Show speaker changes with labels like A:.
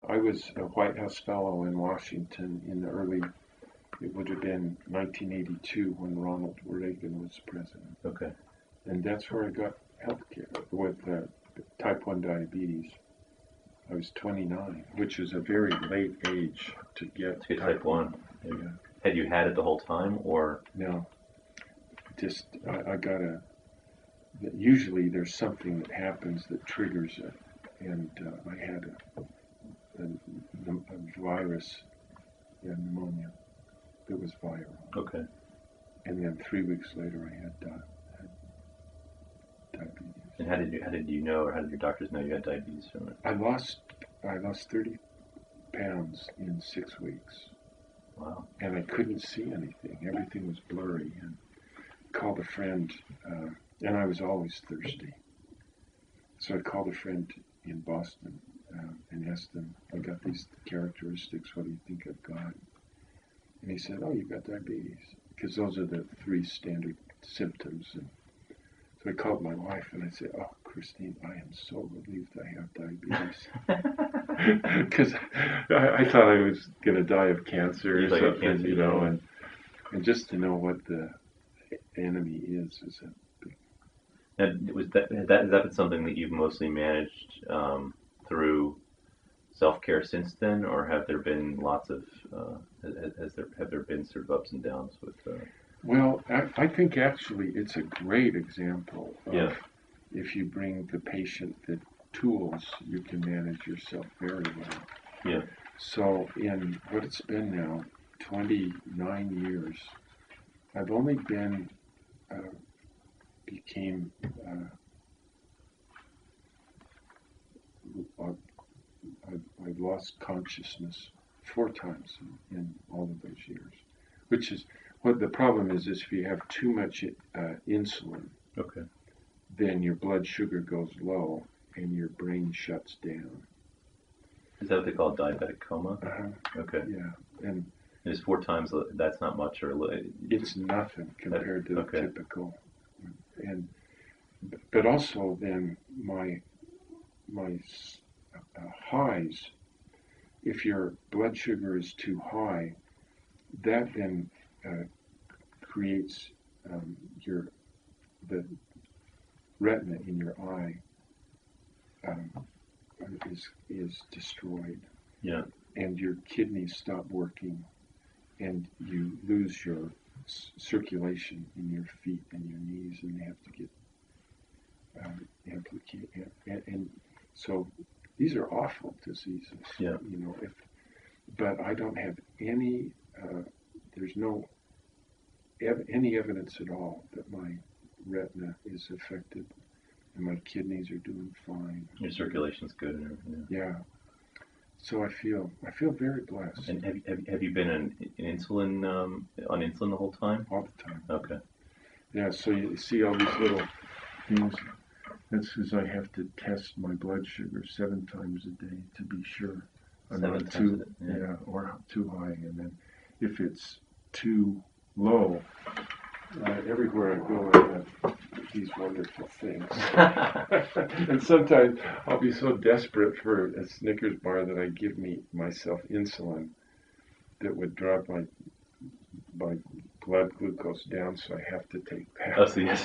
A: I was a White House Fellow in Washington in the early, it would have been 1982 when Ronald Reagan was president.
B: Okay.
A: And that's where I got health care with type 1 diabetes. I was 29, which is a very late age to get
B: Type 1.
A: Yeah.
B: Had you had it the whole time, or?
A: No, just I got usually there's something that happens that triggers it. And I had a virus, pneumonia, that was viral.
B: Okay.
A: And then 3 weeks later I had diabetes.
B: And how did you know, or how did your doctors know you had diabetes from it?
A: I lost 30 pounds in 6 weeks.
B: Wow.
A: And I couldn't see anything. Everything was blurry. And called a friend, and I was always thirsty. So I called a friend in Boston and asked him, I got these characteristics, what do you think I've got? And he said, oh, you've got diabetes. Because those are the 3 standard symptoms. And so I called my wife and I said, oh, Christine, I am so relieved I have diabetes. Because I thought I was going to die of cancer or something,
B: cancer,
A: you know, and just to know what the enemy is a big...
B: And has that been something that you've mostly managed through self-care since then, or have there been lots of have there been sort of ups and downs with?
A: Well, I think actually it's a great example of if you bring the patient the tools, you can manage yourself very well.
B: Yeah.
A: So in what it's been now, 29 years, I've only been became I've lost consciousness 4 times in all of those years, which is what the problem is if you have too much insulin,
B: Okay.
A: then your blood sugar goes low and your brain shuts down.
B: Is that what they call diabetic coma? Okay.
A: Yeah, and
B: It's 4 times. That's not much, or
A: it's nothing compared to the typical. And but also then my highs, if your blood sugar is too high, that then creates the retina in your eye is destroyed.
B: Yeah.
A: And your kidneys stop working, and you lose your circulation in your feet and your knees, and they have to get amplified. And so these are awful diseases.
B: Yeah.
A: You know, but I don't have any. There's no any evidence at all that my retina is affected, and my kidneys are doing fine.
B: Your circulation's good and everything.
A: Yeah. So I feel very blessed.
B: And have you been on insulin the whole time?
A: All the time.
B: Okay.
A: Yeah. So you see all these little things. That's because I have to test my blood sugar 7 times a day to be sure I'm not too or too high. And then if it's too low, everywhere I go, I have these wonderful things. And sometimes I'll be so desperate for a Snickers bar that I give myself insulin that would drop my blood glucose down, so I have to take that.
B: Oh, so yes.